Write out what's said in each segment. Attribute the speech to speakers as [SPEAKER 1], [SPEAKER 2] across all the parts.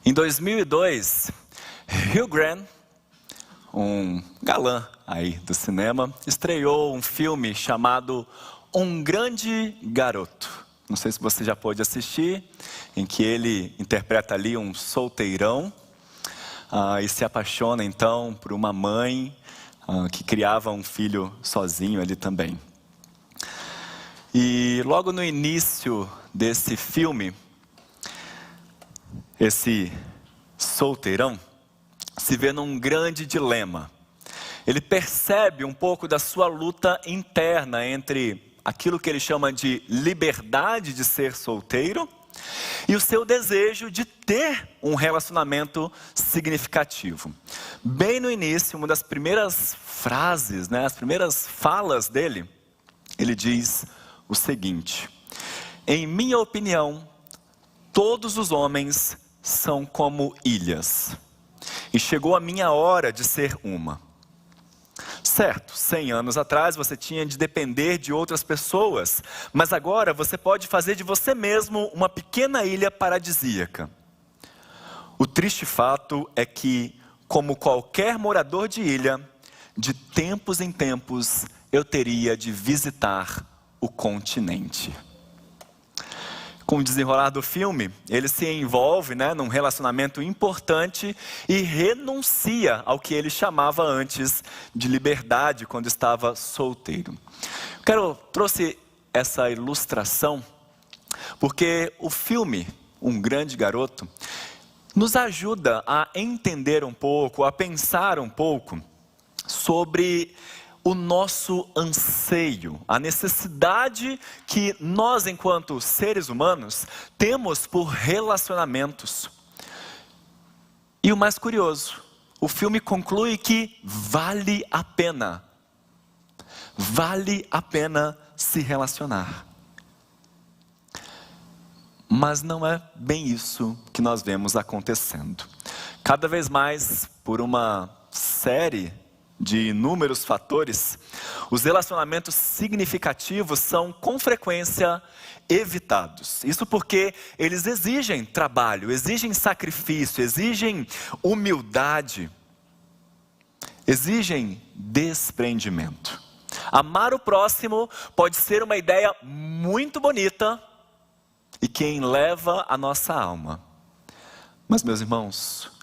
[SPEAKER 1] Em 2002, Hugh Grant, um galã aí do cinema, estreou um filme chamado Um Grande Garoto. Não sei se você já pôde assistir, em que ele interpreta ali um solteirão e se apaixona então por uma mãe que criava um filho sozinho ali também. E logo no início desse filme, esse solteirão se vê num grande dilema. Ele percebe um pouco da sua luta interna entre aquilo que ele chama de liberdade de ser solteiro e o seu desejo de ter um relacionamento significativo. Bem no início, uma das primeiras frases, as primeiras falas dele, ele diz o seguinte: em minha opinião, todos os homens são como ilhas, e chegou a minha hora de ser uma. Certo, 100 anos atrás você tinha de depender de outras pessoas, mas agora você pode fazer de você mesmo uma pequena ilha paradisíaca. O triste fato é que, como qualquer morador de ilha, de tempos em tempos eu teria de visitar o continente. Com o desenrolar do filme, ele se envolve num relacionamento importante e renuncia ao que ele chamava antes de liberdade quando estava solteiro. Trouxe essa ilustração porque o filme Um Grande Garoto nos ajuda a entender um pouco, a pensar um pouco sobre o nosso anseio, a necessidade que nós, enquanto seres humanos, temos por relacionamentos. E o mais curioso, o filme conclui que vale a pena se relacionar. Mas não é bem isso que nós vemos acontecendo. Cada vez mais, por uma série de inúmeros fatores, os relacionamentos significativos são com frequência evitados. Isso porque eles exigem trabalho, exigem sacrifício, exigem humildade, exigem desprendimento. Amar o próximo pode ser uma ideia muito bonita e quem leva a nossa alma. Mas, meus irmãos,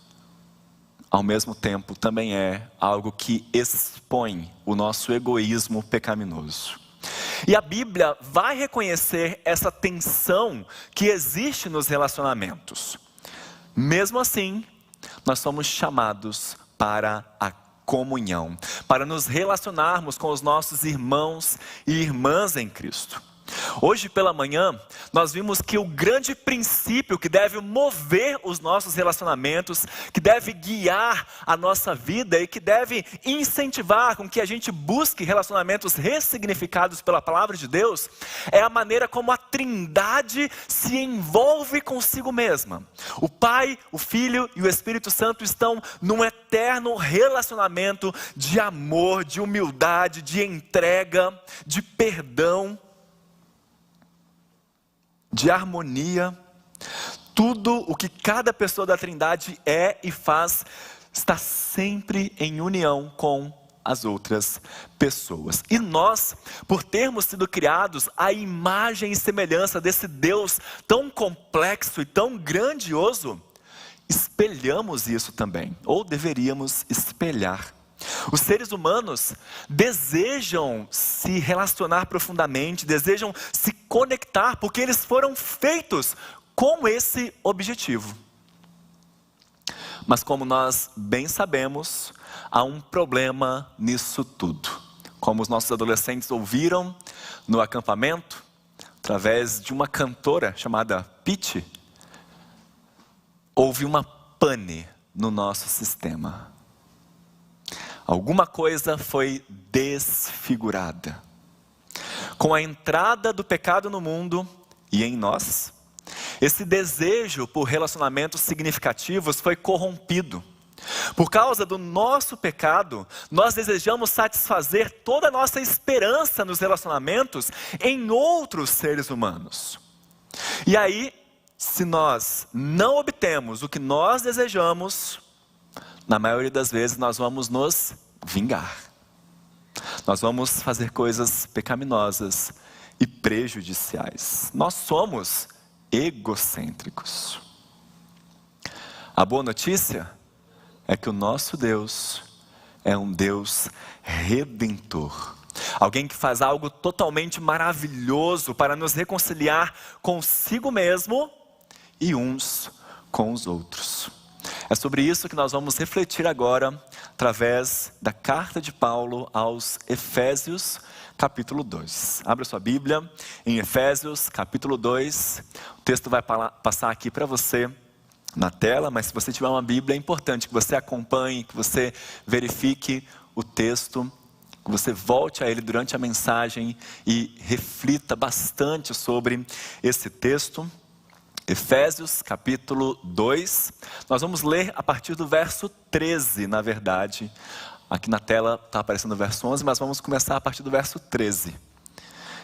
[SPEAKER 1] ao mesmo tempo, também é algo que expõe o nosso egoísmo pecaminoso. E a Bíblia vai reconhecer essa tensão que existe nos relacionamentos. Mesmo assim, nós somos chamados para a comunhão, para nos relacionarmos com os nossos irmãos e irmãs em Cristo. Hoje pela manhã, nós vimos que o grande princípio que deve mover os nossos relacionamentos, que deve guiar a nossa vida e que deve incentivar com que a gente busque relacionamentos ressignificados pela palavra de Deus, é a maneira como a Trindade se envolve consigo mesma. O Pai, o Filho e o Espírito Santo estão num eterno relacionamento de amor, de humildade, de entrega, de perdão, de harmonia. Tudo o que cada pessoa da Trindade é e faz está sempre em união com as outras pessoas. E nós, por termos sido criados à imagem e semelhança desse Deus tão complexo e tão grandioso, espelhamos isso também, ou deveríamos espelhar. Os seres humanos desejam se relacionar profundamente, desejam se conectar, porque eles foram feitos com esse objetivo. Mas como nós bem sabemos, há um problema nisso tudo. Como os nossos adolescentes ouviram no acampamento, através de uma cantora chamada Pitty, houve uma pane no nosso sistema. Alguma coisa foi desfigurada. Com a entrada do pecado no mundo e em nós, esse desejo por relacionamentos significativos foi corrompido. Por causa do nosso pecado, nós desejamos satisfazer toda a nossa esperança nos relacionamentos em outros seres humanos. E aí se nós não obtemos o que nós desejamos, na maioria das vezes nós vamos nos vingar. Nós vamos fazer coisas pecaminosas e prejudiciais. Nós somos egocêntricos. A boa notícia é que o nosso Deus é um Deus redentor. Alguém que faz algo totalmente maravilhoso para nos reconciliar consigo mesmo e uns com os outros. É sobre isso que nós vamos refletir agora, através da carta de Paulo aos Efésios, capítulo 2. Abra sua Bíblia em Efésios, capítulo 2. O texto vai passar aqui para você na tela, mas se você tiver uma Bíblia, é importante que você acompanhe, que você verifique o texto, que você volte a ele durante a mensagem e reflita bastante sobre esse texto. Efésios capítulo 2, nós vamos ler a partir do verso 13, na verdade. Aqui na tela está aparecendo o verso 11, mas vamos começar a partir do verso 13.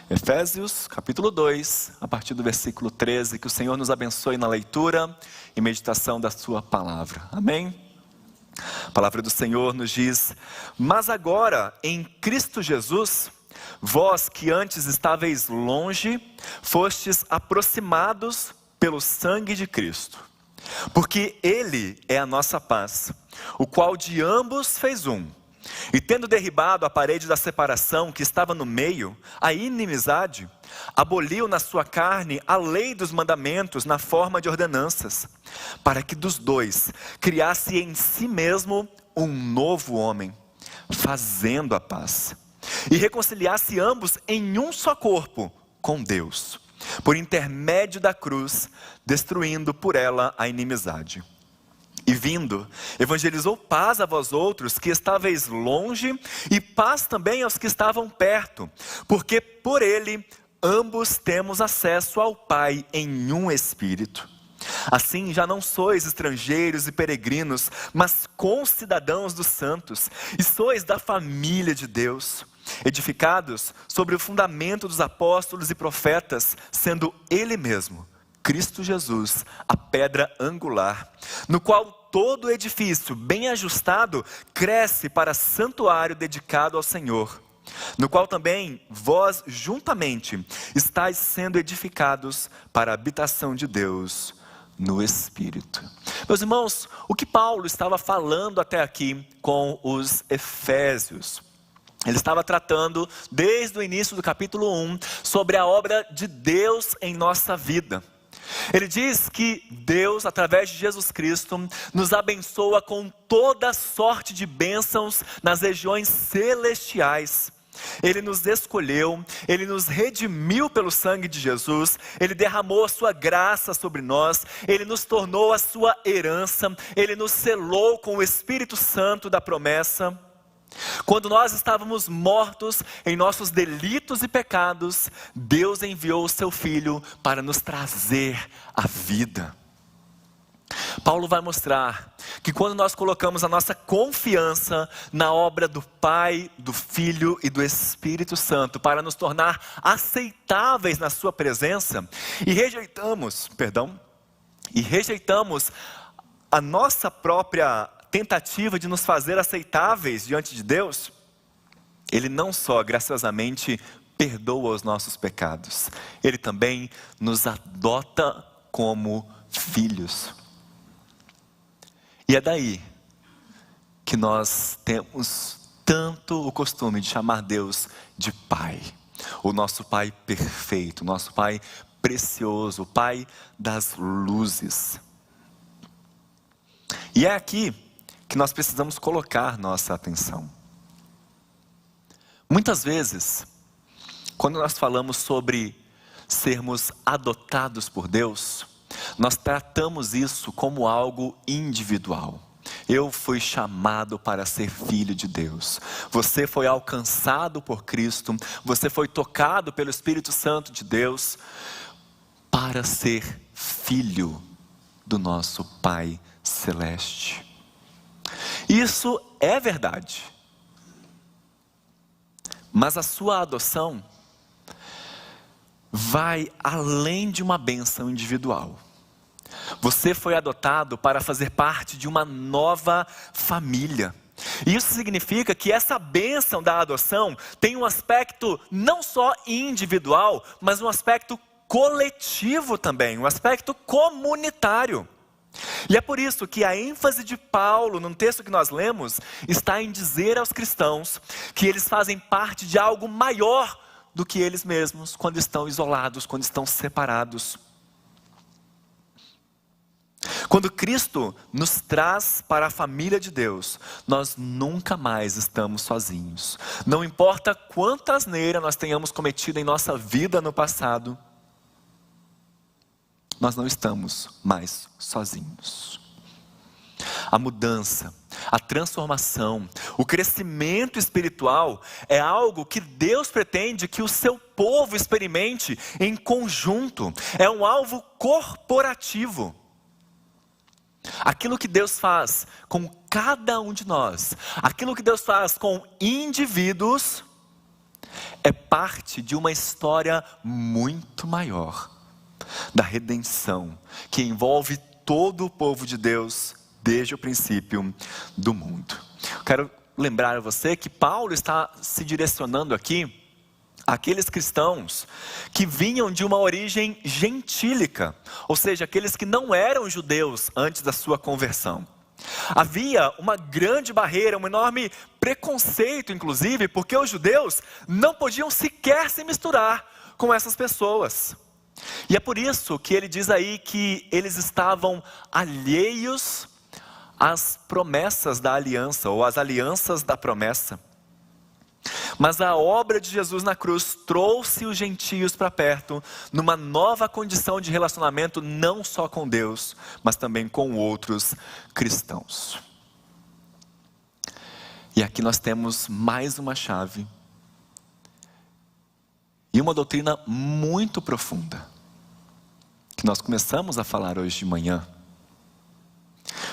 [SPEAKER 1] Efésios capítulo 2, a partir do versículo 13, que o Senhor nos abençoe na leitura e meditação da sua palavra. Amém? A palavra do Senhor nos diz: mas agora em Cristo Jesus, vós que antes estáveis longe, fostes aproximados pelo sangue de Cristo, porque Ele é a nossa paz, o qual de ambos fez um, e tendo derribado a parede da separação que estava no meio, a inimizade, aboliu na sua carne a lei dos mandamentos na forma de ordenanças, para que dos dois criasse em si mesmo um novo homem, fazendo a paz, e reconciliasse ambos em um só corpo com Deus, por intermédio da cruz, destruindo por ela a inimizade. E vindo, evangelizou paz a vós outros que estáveis longe, e paz também aos que estavam perto, porque por ele ambos temos acesso ao Pai em um Espírito. Assim já não sois estrangeiros e peregrinos, mas concidadãos dos santos, e sois da família de Deus, edificados sobre o fundamento dos apóstolos e profetas, sendo Ele mesmo, Cristo Jesus, a pedra angular, no qual todo edifício bem ajustado cresce para santuário dedicado ao Senhor, no qual também vós juntamente estáis sendo edificados para a habitação de Deus no Espírito. Meus irmãos, o que Paulo estava falando até aqui com os Efésios? Ele estava tratando, desde o início do capítulo 1, sobre a obra de Deus em nossa vida. Ele diz que Deus, através de Jesus Cristo, nos abençoa com toda sorte de bênçãos nas regiões celestiais. Ele nos escolheu, Ele nos redimiu pelo sangue de Jesus, Ele derramou a sua graça sobre nós, Ele nos tornou a sua herança, Ele nos selou com o Espírito Santo da promessa. Quando nós estávamos mortos em nossos delitos e pecados, Deus enviou o seu Filho para nos trazer a vida. Paulo vai mostrar que quando nós colocamos a nossa confiança na obra do Pai, do Filho e do Espírito Santo para nos tornar aceitáveis na sua presença, e rejeitamos a nossa própria tentativa de nos fazer aceitáveis diante de Deus, Ele não só graciosamente perdoa os nossos pecados, Ele também nos adota como filhos. E é daí que nós temos tanto o costume de chamar Deus de Pai, o nosso Pai perfeito, o nosso Pai precioso, o Pai das luzes. E é aqui que nós precisamos colocar nossa atenção. Muitas vezes, quando nós falamos sobre sermos adotados por Deus, nós tratamos isso como algo individual. Eu fui chamado para ser filho de Deus. Você foi alcançado por Cristo, você foi tocado pelo Espírito Santo de Deus para ser filho do nosso Pai Celeste. Isso é verdade, mas a sua adoção vai além de uma bênção individual. Você foi adotado para fazer parte de uma nova família. E isso significa que essa bênção da adoção tem um aspecto não só individual, mas um aspecto coletivo também, um aspecto comunitário. E é por isso que a ênfase de Paulo, num texto que nós lemos, está em dizer aos cristãos que eles fazem parte de algo maior do que eles mesmos, quando estão isolados, quando estão separados. Quando Cristo nos traz para a família de Deus, nós nunca mais estamos sozinhos. Não importa quanta asneira nós tenhamos cometido em nossa vida no passado, nós não estamos mais sozinhos. A mudança, a transformação, o crescimento espiritual é algo que Deus pretende que o seu povo experimente em conjunto. É um alvo corporativo. Aquilo que Deus faz com cada um de nós, aquilo que Deus faz com indivíduos, é parte de uma história muito maior, da redenção, que envolve todo o povo de Deus, desde o princípio do mundo. Quero lembrar a você que Paulo está se direcionando aqui àqueles cristãos que vinham de uma origem gentílica, ou seja, aqueles que não eram judeus antes da sua conversão. Havia uma grande barreira, um enorme preconceito, inclusive, porque os judeus não podiam sequer se misturar com essas pessoas. E é por isso que ele diz aí que eles estavam alheios às promessas da aliança, ou às alianças da promessa. Mas a obra de Jesus na cruz trouxe os gentios para perto, numa nova condição de relacionamento, não só com Deus, mas também com outros cristãos. E aqui nós temos mais uma chave, e uma doutrina muito profunda, que nós começamos a falar hoje de manhã.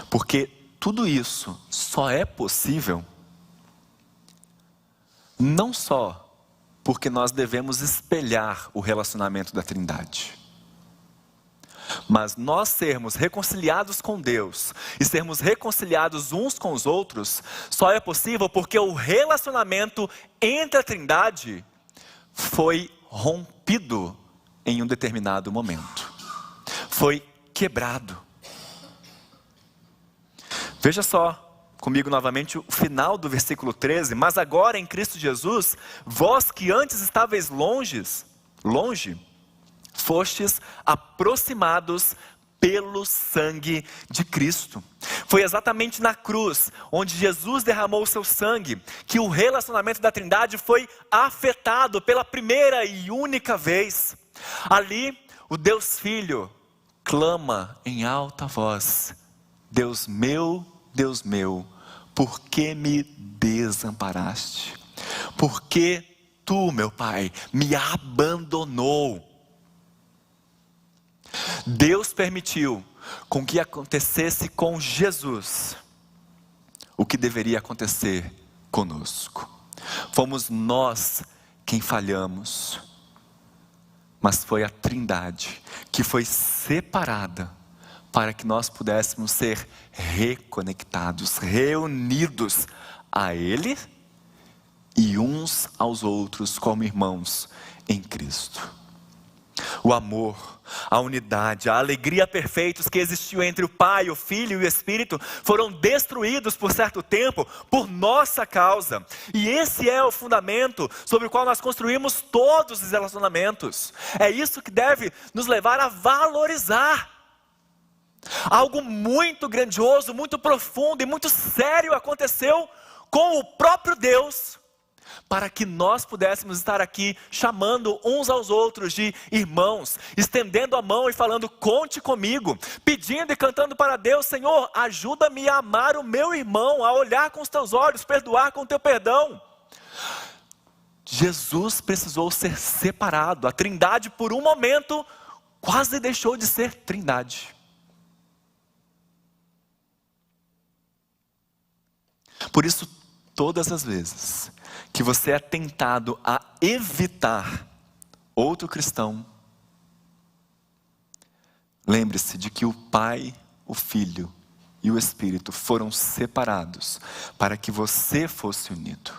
[SPEAKER 1] Porque tudo isso só é possível não só porque nós devemos espelhar o relacionamento da Trindade, mas nós sermos reconciliados com Deus e sermos reconciliados uns com os outros, só é possível porque o relacionamento entre a Trindade foi rompido em um determinado momento, foi quebrado. Veja só comigo novamente o final do versículo 13. Mas agora em Cristo Jesus, vós que antes estáveis longe, fostes aproximados pelo sangue de Cristo. Foi exatamente na cruz, onde Jesus derramou o seu sangue, que o relacionamento da Trindade foi afetado pela primeira e única vez. Ali, o Deus Filho clama em alta voz: Deus meu, por que me desamparaste? Por que tu, meu Pai, me abandonou? Deus permitiu com que acontecesse com Jesus o que deveria acontecer conosco. Fomos nós quem falhamos, mas foi a Trindade que foi separada para que nós pudéssemos ser reconectados, reunidos a Ele e uns aos outros como irmãos em Cristo. O amor, a unidade, a alegria perfeitos que existiu entre o Pai, o Filho e o Espírito foram destruídos por certo tempo por nossa causa. E esse é o fundamento sobre o qual nós construímos todos os relacionamentos. É isso que deve nos levar a valorizar. Algo muito grandioso, muito profundo e muito sério aconteceu com o próprio Deus, para que nós pudéssemos estar aqui chamando uns aos outros de irmãos, estendendo a mão e falando: conte comigo, pedindo e cantando para Deus: Senhor, ajuda-me a amar o meu irmão, a olhar com os teus olhos, perdoar com o teu perdão. Jesus precisou ser separado. A Trindade por um momento quase deixou de ser Trindade. Por isso, todas as vezes que você é tentado a evitar outro cristão, lembre-se de que o Pai, o Filho e o Espírito foram separados para que você fosse unido.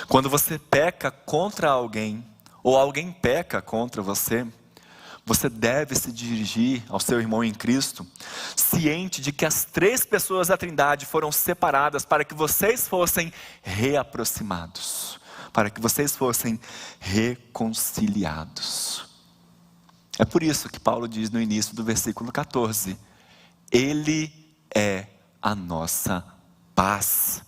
[SPEAKER 1] Quando você peca contra alguém, ou alguém peca contra você, você deve se dirigir ao seu irmão em Cristo, ciente de que as 3 pessoas da Trindade foram separadas para que vocês fossem reaproximados, para que vocês fossem reconciliados. É por isso que Paulo diz no início do versículo 14, Ele é a nossa paz.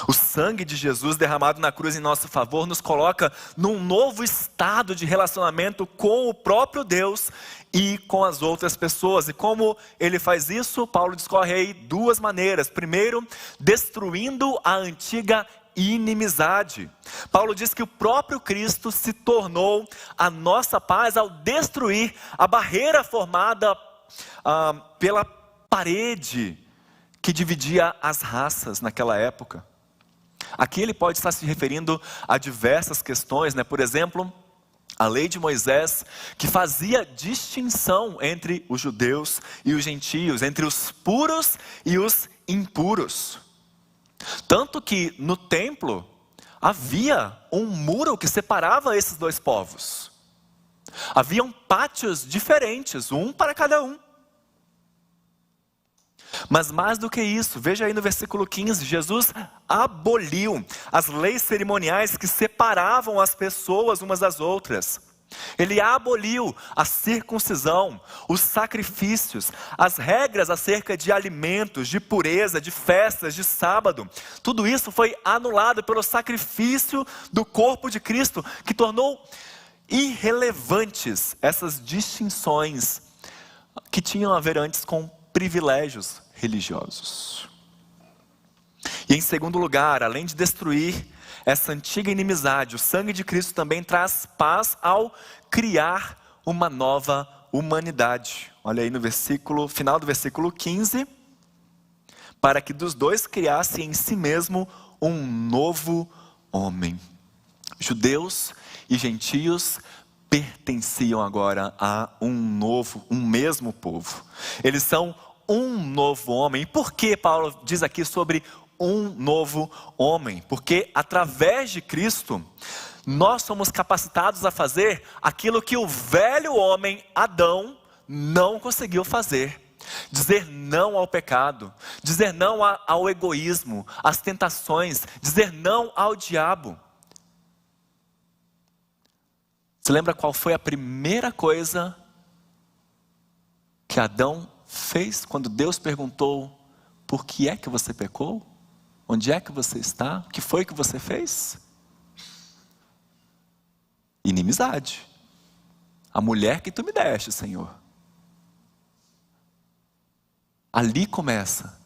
[SPEAKER 1] O sangue de Jesus derramado na cruz em nosso favor nos coloca num novo estado de relacionamento com o próprio Deus e com as outras pessoas. E como ele faz isso, Paulo discorre aí 2 maneiras. Primeiro, destruindo a antiga inimizade. Paulo diz que o próprio Cristo se tornou a nossa paz ao destruir a barreira formada pela parede que dividia as raças naquela época. Aqui ele pode estar se referindo a diversas questões, né? Por exemplo, a lei de Moisés, que fazia distinção entre os judeus e os gentios, entre os puros e os impuros. Tanto que no templo havia um muro que separava esses 2 povos. Haviam pátios diferentes, um para cada um. Mas mais do que isso, veja aí no versículo 15, Jesus aboliu as leis cerimoniais que separavam as pessoas umas das outras. Ele aboliu a circuncisão, os sacrifícios, as regras acerca de alimentos, de pureza, de festas, de sábado. Tudo isso foi anulado pelo sacrifício do corpo de Cristo, que tornou irrelevantes essas distinções que tinham a ver antes com privilégios religiosos. E em segundo lugar, além de destruir essa antiga inimizade, o sangue de Cristo também traz paz ao criar uma nova humanidade. Olha aí no final do versículo 15, para que dos 2 criasse em si mesmo um novo homem. Judeus e gentios pertenciam agora a um mesmo povo. Eles são um novo homem. E por que Paulo diz aqui sobre um novo homem? Porque através de Cristo, nós somos capacitados a fazer aquilo que o velho homem, Adão, não conseguiu fazer. Dizer não ao pecado, dizer não ao egoísmo, às tentações, dizer não ao diabo. Você lembra qual foi a primeira coisa que Adão fez quando Deus perguntou: por que é que você pecou? Onde é que você está? O que foi que você fez? Inimizade. A mulher que tu me deste, Senhor. Ali começa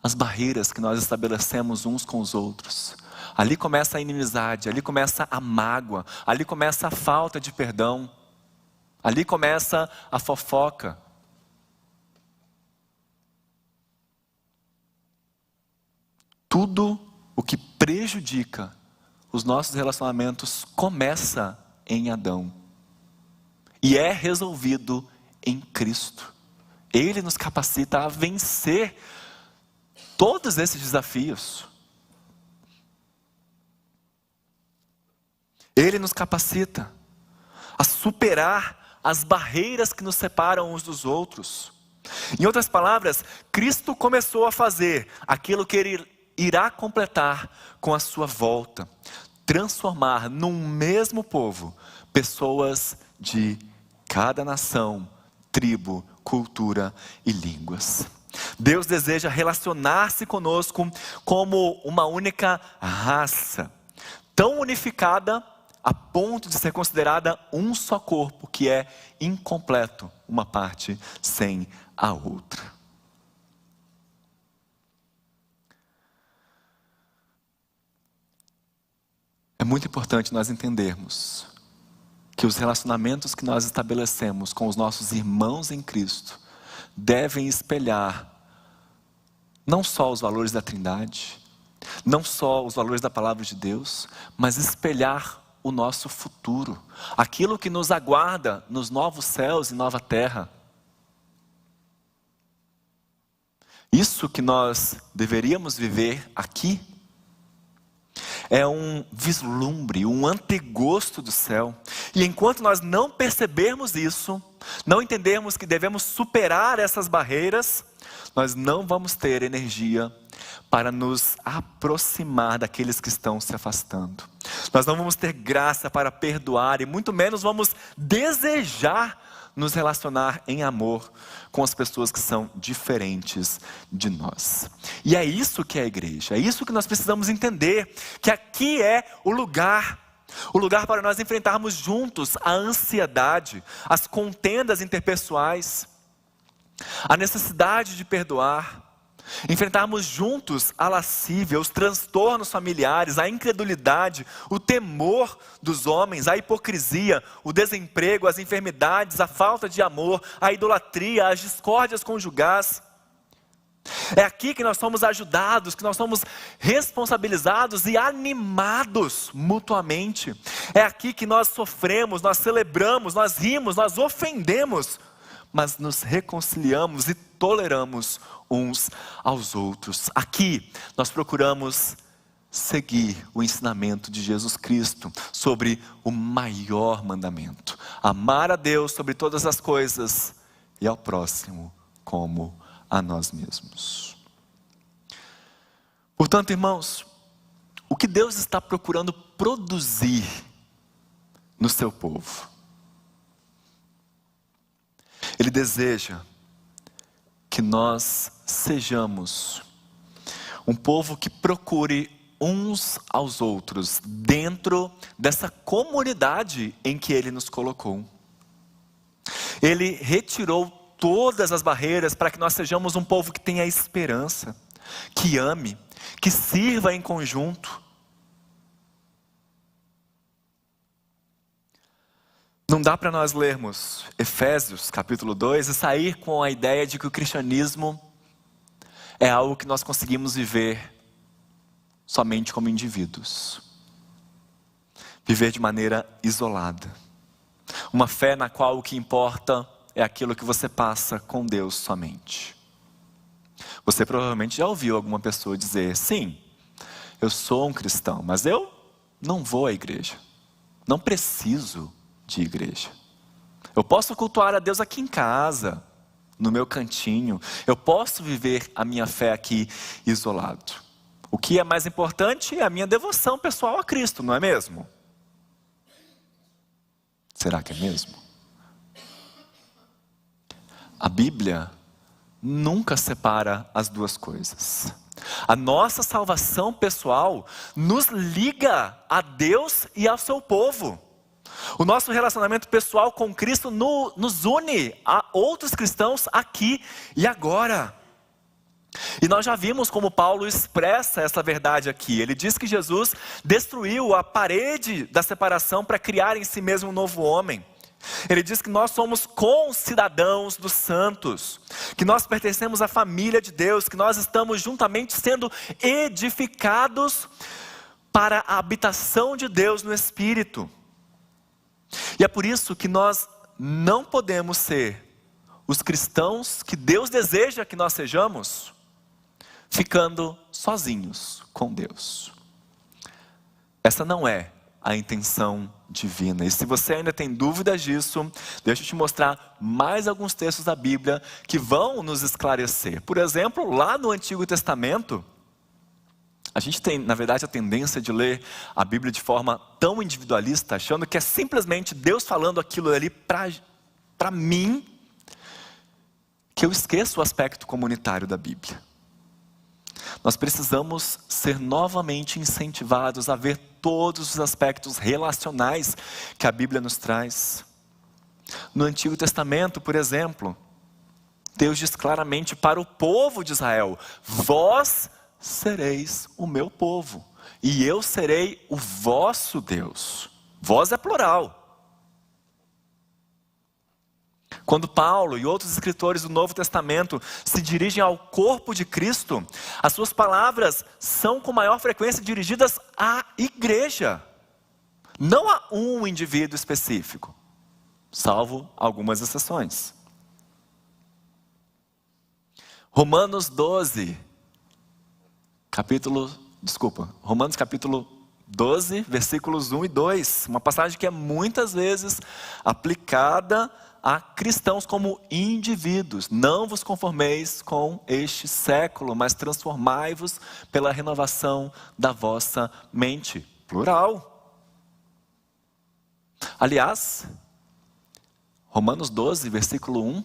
[SPEAKER 1] as barreiras que nós estabelecemos uns com os outros. Ali começa a inimizade, ali começa a mágoa, ali começa a falta de perdão, ali começa a fofoca. Tudo o que prejudica os nossos relacionamentos começa em Adão e é resolvido em Cristo. Ele nos capacita a vencer todos esses desafios. Ele nos capacita a superar as barreiras que nos separam uns dos outros. Em outras palavras, Cristo começou a fazer aquilo que Ele irá completar com a sua volta. Transformar num mesmo povo pessoas de cada nação, tribo, cultura e línguas. Deus deseja relacionar-se conosco como uma única raça, tão unificada a ponto de ser considerada um só corpo, que é incompleto, uma parte sem a outra. É muito importante nós entendermos que os relacionamentos que nós estabelecemos com os nossos irmãos em Cristo devem espelhar não só os valores da Trindade, não só os valores da Palavra de Deus, mas espelhar o nosso futuro, aquilo que nos aguarda nos novos céus e nova terra. Isso que nós deveríamos viver aqui é um vislumbre, um antegosto do céu. E enquanto nós não percebermos isso, não entendermos que devemos superar essas barreiras, nós não vamos ter energia para nos aproximar daqueles que estão se afastando. Nós não vamos ter graça para perdoar e muito menos vamos desejar nos relacionar em amor com as pessoas que são diferentes de nós. E é isso que é a igreja, é isso que nós precisamos entender, que aqui é o lugar para nós enfrentarmos juntos a ansiedade, as contendas interpessoais, a necessidade de perdoar, enfrentarmos juntos a lascívia, os transtornos familiares, a incredulidade, o temor dos homens, a hipocrisia, o desemprego, as enfermidades, a falta de amor, a idolatria, as discórdias conjugais. É aqui que nós somos ajudados, que nós somos responsabilizados e animados mutuamente. É aqui que nós sofremos, nós celebramos, nós rimos, nós ofendemos, mas nos reconciliamos e toleramos uns aos outros. Aqui nós procuramos seguir o ensinamento de Jesus Cristo sobre o maior mandamento: amar a Deus sobre todas as coisas e ao próximo como a nós mesmos. Portanto, irmãos, o que Deus está procurando produzir no seu povo? Ele deseja que nós sejamos um povo que procure uns aos outros dentro dessa comunidade em que Ele nos colocou. Ele retirou todas as barreiras para que nós sejamos um povo que tenha esperança, que ame, que sirva em conjunto. Não dá para nós lermos Efésios capítulo 2 e sair com a ideia de que o cristianismo é algo que nós conseguimos viver somente como indivíduos. Viver de maneira isolada. Uma fé na qual o que importa é aquilo que você passa com Deus somente. Você provavelmente já ouviu alguma pessoa dizer: sim, eu sou um cristão, mas eu não vou à igreja. Não preciso de igreja. Eu posso cultuar a Deus aqui em casa, no meu cantinho. Eu posso viver a minha fé aqui isolado. O que é mais importante é a minha devoção pessoal a Cristo, não é mesmo? Será que é mesmo? A Bíblia nunca separa as duas coisas. A nossa salvação pessoal nos liga a Deus e ao seu povo. O nosso relacionamento pessoal com Cristo nos une a outros cristãos aqui e agora. E nós já vimos como Paulo expressa essa verdade aqui. Ele diz que Jesus destruiu a parede da separação para criar em si mesmo um novo homem. Ele diz que nós somos concidadãos dos santos, que nós pertencemos à família de Deus, que nós estamos juntamente sendo edificados para a habitação de Deus no Espírito. E é por isso que nós não podemos ser os cristãos que Deus deseja que nós sejamos, ficando sozinhos com Deus. Essa não é a intenção divina. E se você ainda tem dúvidas disso, deixa eu te mostrar mais alguns textos da Bíblia que vão nos esclarecer. Por exemplo, lá no Antigo Testamento, a gente tem, na verdade, a tendência de ler a Bíblia de forma tão individualista, achando que é simplesmente Deus falando aquilo ali para mim, que eu esqueço o aspecto comunitário da Bíblia. Nós precisamos ser novamente incentivados a ver todos os aspectos relacionais que a Bíblia nos traz. No Antigo Testamento, por exemplo, Deus diz claramente para o povo de Israel: vós sereis o meu povo, e eu serei o vosso Deus. Vós é plural. Quando Paulo e outros escritores do Novo Testamento se dirigem ao corpo de Cristo, as suas palavras são com maior frequência dirigidas à igreja. Não há um indivíduo específico, salvo algumas exceções. Romanos capítulo 12, versículos 1 e 2. Uma passagem que é muitas vezes aplicada a cristãos como indivíduos. Não vos conformeis com este século, mas transformai-vos pela renovação da vossa mente. Plural. Aliás, Romanos 12, versículo 1,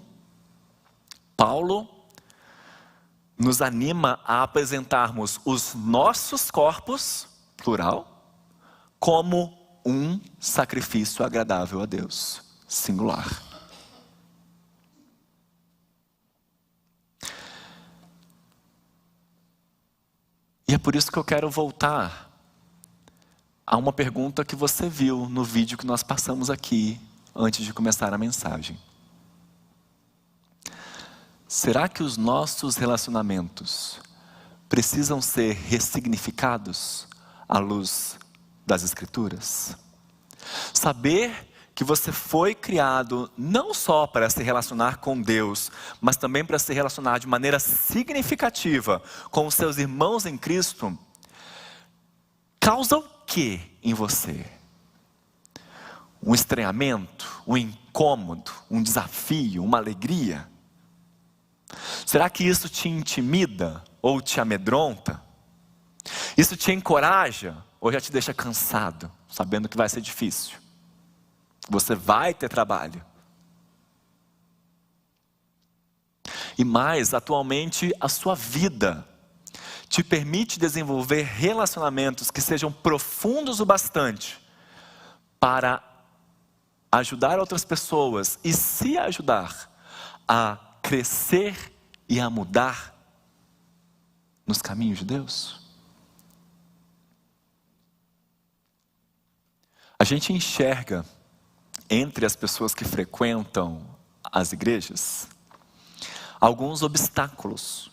[SPEAKER 1] Paulo nos anima a apresentarmos os nossos corpos, plural, como um sacrifício agradável a Deus, singular. E é por isso que eu quero voltar a uma pergunta que você viu no vídeo que nós passamos aqui, antes de começar a mensagem. Será que os nossos relacionamentos precisam ser ressignificados à luz das Escrituras? Saber que você foi criado não só para se relacionar com Deus, mas também para se relacionar de maneira significativa com os seus irmãos em Cristo, causa o que em você? Um estranhamento, um incômodo, um desafio, uma alegria? Será que isso te intimida ou te amedronta? Isso te encoraja ou já te deixa cansado, sabendo que vai ser difícil? Você vai ter trabalho. E mais, atualmente a sua vida te permite desenvolver relacionamentos que sejam profundos o bastante para ajudar outras pessoas e se ajudar a crescer e a mudar nos caminhos de Deus? A gente enxerga entre as pessoas que frequentam as igrejas alguns obstáculos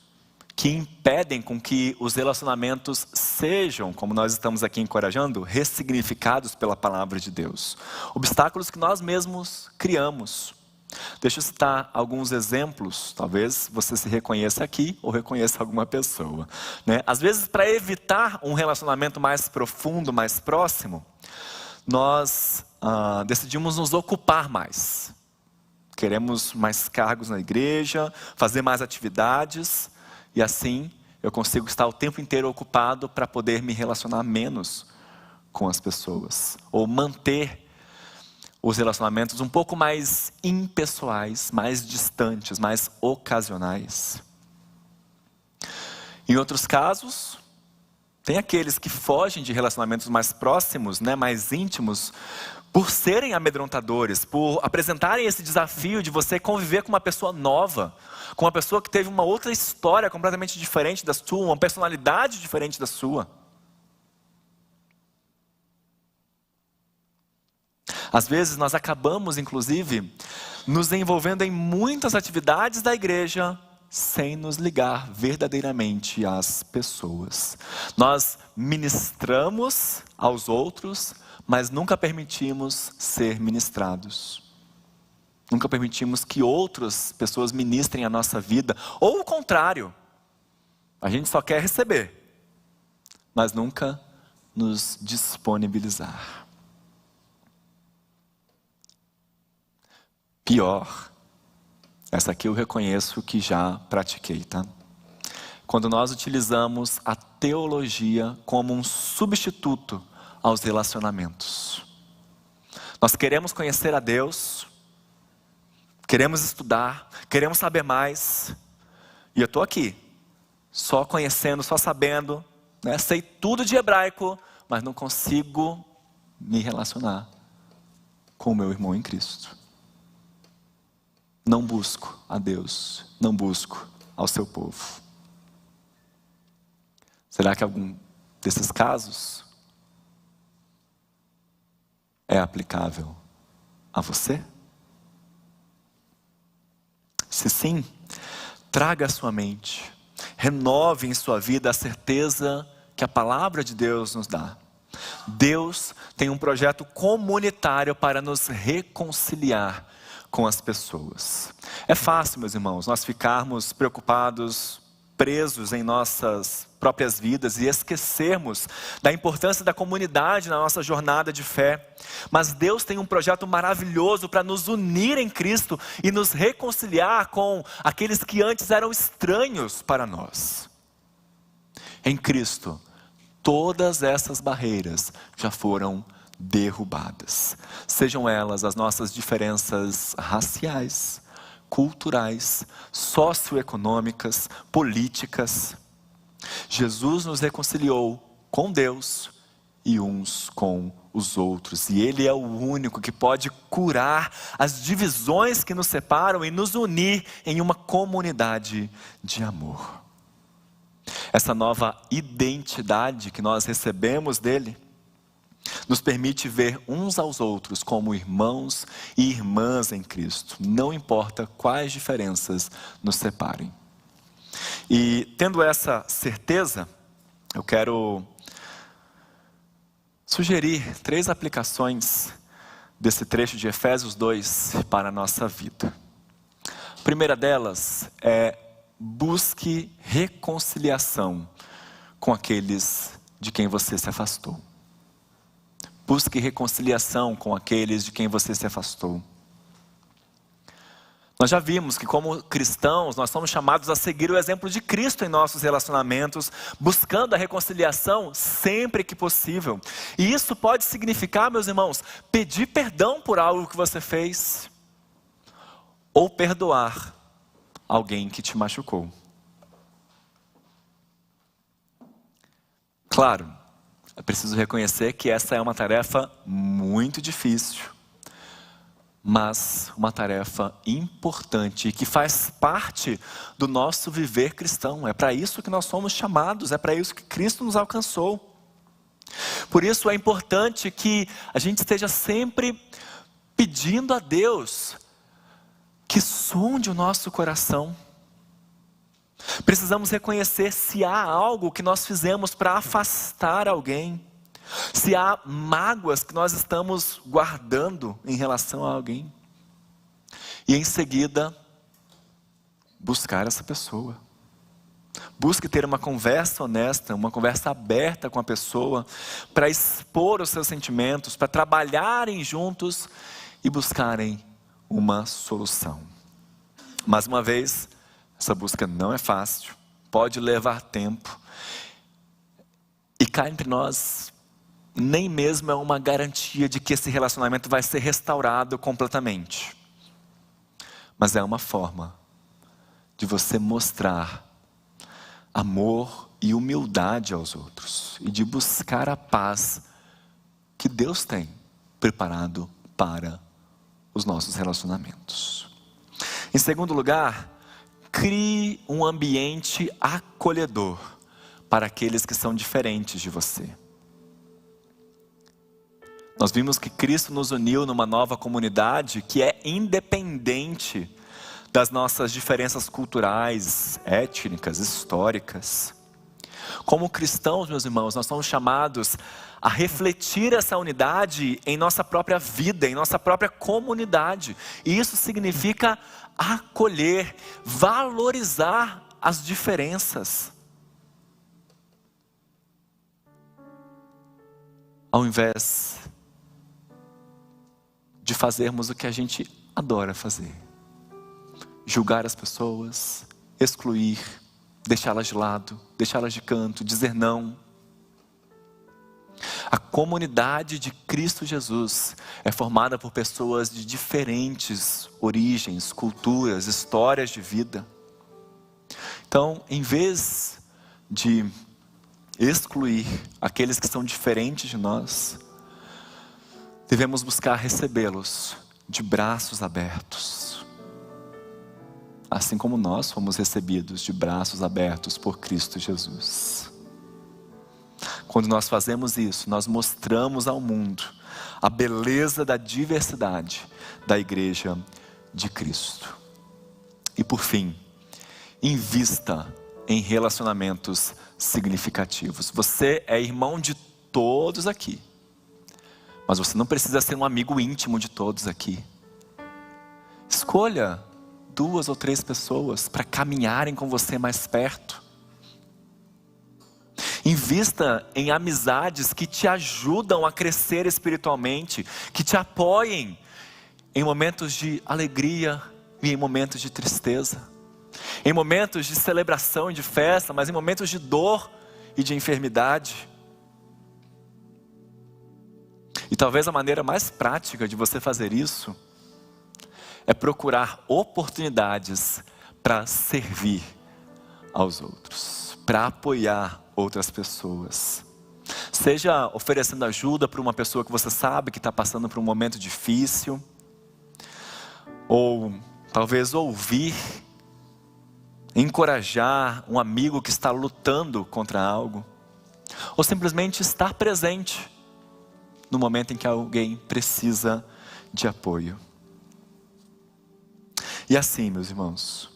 [SPEAKER 1] que impedem com que os relacionamentos sejam, como nós estamos aqui encorajando, ressignificados pela palavra de Deus. Obstáculos que nós mesmos criamos. Deixa eu citar alguns exemplos, talvez você se reconheça aqui ou reconheça alguma pessoa, né? Às vezes, para evitar um relacionamento mais profundo, mais próximo, nós decidimos nos ocupar mais. Queremos mais cargos na igreja, fazer mais atividades, e assim eu consigo estar o tempo inteiro ocupado para poder me relacionar menos com as pessoas, ou manter os relacionamentos um pouco mais impessoais, mais distantes, mais ocasionais. Em outros casos, tem aqueles que fogem de relacionamentos mais próximos, né, mais íntimos, por serem amedrontadores, por apresentarem esse desafio de você conviver com uma pessoa nova, com uma pessoa que teve uma outra história completamente diferente da sua, uma personalidade diferente da sua. Às vezes nós acabamos, inclusive, nos envolvendo em muitas atividades da igreja sem nos ligar verdadeiramente às pessoas. Nós ministramos aos outros, mas nunca permitimos ser ministrados. Nunca permitimos que outras pessoas ministrem a nossa vida. Ou o contrário, a gente só quer receber, mas nunca nos disponibilizar. Pior, essa aqui eu reconheço que já pratiquei, tá? Quando nós utilizamos a teologia como um substituto aos relacionamentos. Nós queremos conhecer a Deus, queremos estudar, queremos saber mais, e eu estou aqui, só conhecendo, só sabendo, né? Sei tudo de hebraico, mas não consigo me relacionar com o meu irmão em Cristo. Não busco a Deus, não busco ao seu povo. Será que algum desses casos é aplicável a você? Se sim, traga à sua mente, renove em sua vida a certeza que a palavra de Deus nos dá. Deus tem um projeto comunitário para nos reconciliar com as pessoas. É fácil, meus irmãos, nós ficarmos preocupados, presos em nossas próprias vidas e esquecermos da importância da comunidade na nossa jornada de fé. Mas Deus tem um projeto maravilhoso para nos unir em Cristo e nos reconciliar com aqueles que antes eram estranhos para nós. Em Cristo, todas essas barreiras já foram derrubadas. Sejam elas as nossas diferenças raciais, culturais, socioeconômicas, políticas. Jesus nos reconciliou com Deus e uns com os outros. E Ele é o único que pode curar as divisões que nos separam e nos unir em uma comunidade de amor. Essa nova identidade que nós recebemos dele nos permite ver uns aos outros como irmãos e irmãs em Cristo, não importa quais diferenças nos separem. E tendo essa certeza, eu quero sugerir 3 aplicações desse trecho de Efésios 2 para a nossa vida. A primeira delas é: busque reconciliação com aqueles de quem você se afastou. Busque reconciliação com aqueles de quem você se afastou. Nós já vimos que como cristãos, nós somos chamados a seguir o exemplo de Cristo em nossos relacionamentos, buscando a reconciliação sempre que possível. E isso pode significar, meus irmãos, pedir perdão por algo que você fez, ou perdoar alguém que te machucou. Claro, eu preciso reconhecer que essa é uma tarefa muito difícil, mas uma tarefa importante e que faz parte do nosso viver cristão. É para isso que nós somos chamados, é para isso que Cristo nos alcançou. Por isso é importante que a gente esteja sempre pedindo a Deus que sonde o nosso coração. Precisamos reconhecer se há algo que nós fizemos para afastar alguém, se há mágoas que nós estamos guardando em relação a alguém. E em seguida, buscar essa pessoa. Busque ter uma conversa honesta, uma conversa aberta com a pessoa, para expor os seus sentimentos, para trabalharem juntos e buscarem uma solução. Mais uma vez, essa busca não é fácil, pode levar tempo. E cá entre nós, nem mesmo é uma garantia de que esse relacionamento vai ser restaurado completamente. Mas é uma forma de você mostrar amor e humildade aos outros. E de buscar a paz que Deus tem preparado para os nossos relacionamentos. Em segundo lugar, crie um ambiente acolhedor para aqueles que são diferentes de você. Nós vimos que Cristo nos uniu numa nova comunidade que é independente das nossas diferenças culturais, étnicas, históricas. Como cristãos, meus irmãos, nós somos chamados a refletir essa unidade em nossa própria vida, em nossa própria comunidade. E isso significa acolher, valorizar as diferenças. Ao invés de fazermos o que a gente adora fazer: julgar as pessoas, excluir, deixá-las de lado, deixá-las de canto, dizer não. A comunidade de Cristo Jesus é formada por pessoas de diferentes origens, culturas, histórias de vida. Então, em vez de excluir aqueles que são diferentes de nós, devemos buscar recebê-los de braços abertos. Assim como nós fomos recebidos de braços abertos por Cristo Jesus. Quando nós fazemos isso, nós mostramos ao mundo a beleza da diversidade da igreja de Cristo. E por fim, invista em relacionamentos significativos. Você é irmão de todos aqui. Mas você não precisa ser um amigo íntimo de todos aqui. Escolha 2 ou 3 pessoas para caminharem com você mais perto. Invista em amizades que te ajudam a crescer espiritualmente, que te apoiem em momentos de alegria e em momentos de tristeza, em momentos de celebração e de festa, mas em momentos de dor e de enfermidade. E talvez a maneira mais prática de você fazer isso é procurar oportunidades para servir aos outros, para apoiar outras pessoas. Seja oferecendo ajuda para uma pessoa que você sabe que está passando por um momento difícil, ou talvez ouvir, encorajar um amigo que está lutando contra algo, ou simplesmente estar presente no momento em que alguém precisa de apoio. E assim, meus irmãos,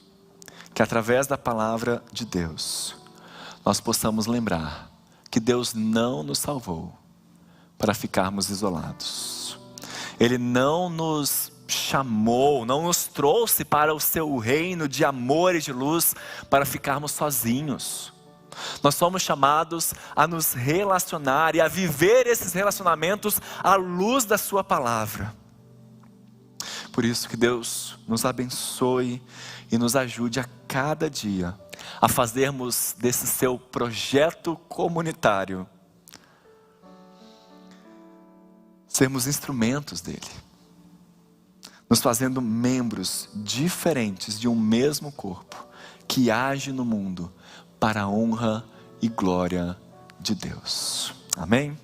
[SPEAKER 1] que através da palavra de Deus, nós possamos lembrar que Deus não nos salvou para ficarmos isolados. Ele não nos chamou, não nos trouxe para o seu reino de amor e de luz para ficarmos sozinhos. Nós somos chamados a nos relacionar e a viver esses relacionamentos à luz da sua palavra. Por isso que Deus nos abençoe e nos ajude a cada dia a fazermos desse seu projeto comunitário, sermos instrumentos dele, nos fazendo membros diferentes de um mesmo corpo, que age no mundo para a honra e glória de Deus. Amém?